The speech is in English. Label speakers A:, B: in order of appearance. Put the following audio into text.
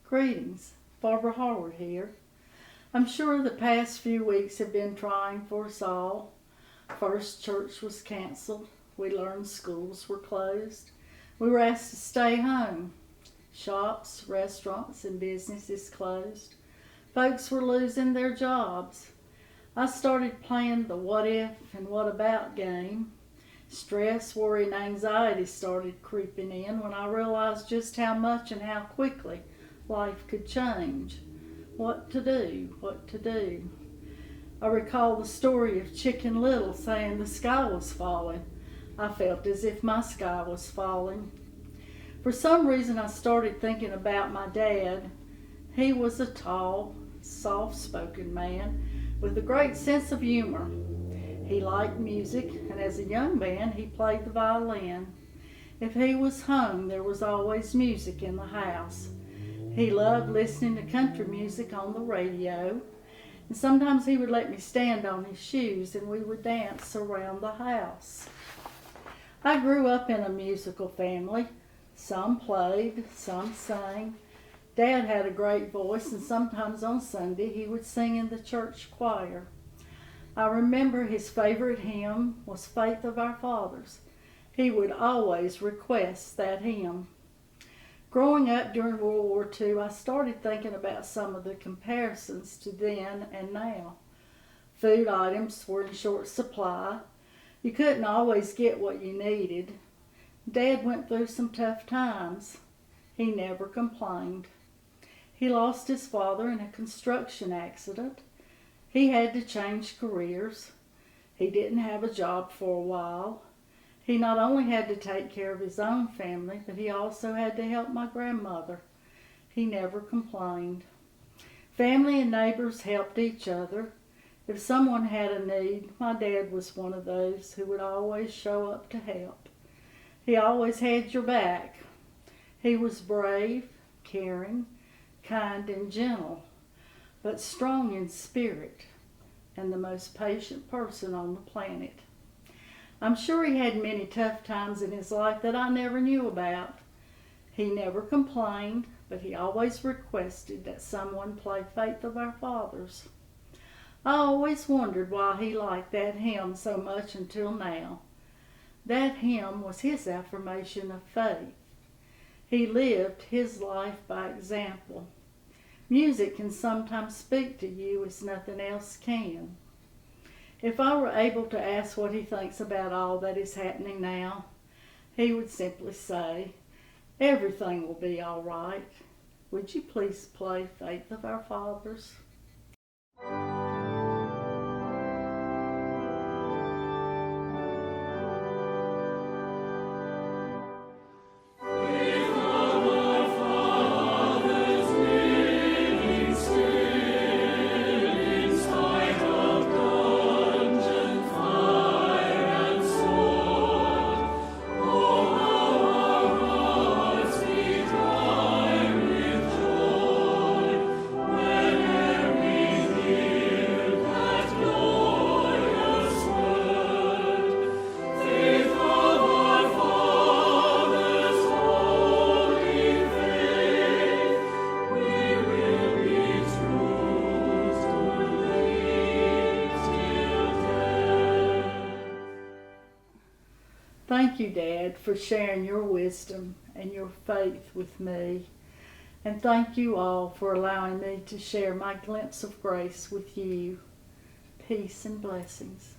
A: Greetings, Barbara Harward here. I'm sure the past few weeks have been trying for us all. First, church was canceled. We learned schools were closed. We were asked to stay home. Shops, restaurants, and businesses closed. Folks were losing their jobs. I started playing the what if and what about game. Stress, worry, and anxiety started creeping in when I realized just how much and how quickly life could change. What to do. I recall the story of Chicken Little saying the sky was falling. I felt as if my sky was falling. For some reason I started thinking about my dad. He was a tall, soft-spoken man with a great sense of humor. He liked music, and as a young man he played the violin. If he was home, there was always music in the house. He loved listening to country music on the radio, and sometimes he would let me stand on his shoes and we would dance around the house. I grew up in a musical family. Some played, some sang. Dad had a great voice, and sometimes on Sunday he would sing in the church choir. I remember his favorite hymn was Faith of Our Fathers. He would always request that hymn. Growing up during World War II, I started thinking about some of the comparisons to then and now. Food items were in short supply. You couldn't always get what you needed. Dad went through some tough times. He never complained. He lost his father in a construction accident. He had to change careers. He didn't have a job for a while. He not only had to take care of his own family, but he also had to help my grandmother. He never complained. Family and neighbors helped each other. If someone had a need, my dad was one of those who would always show up to help. He always had your back. He was brave, caring, kind, and gentle, but strong in spirit, and the most patient person on the planet. I'm sure he had many tough times in his life that I never knew about. He never complained, but he always requested that someone play Faith of Our Fathers. I always wondered why he liked that hymn so much until now. That hymn was his affirmation of faith. He lived his life by example. Music can sometimes speak to you as nothing else can. If I were able to ask what he thinks about all that is happening now, he would simply say, "Everything will be all right. Would you please play Faith of Our Fathers?" Thank you, Dad, for sharing your wisdom and your faith with me. And thank you all for allowing me to share my glimpse of grace with you. Peace and blessings.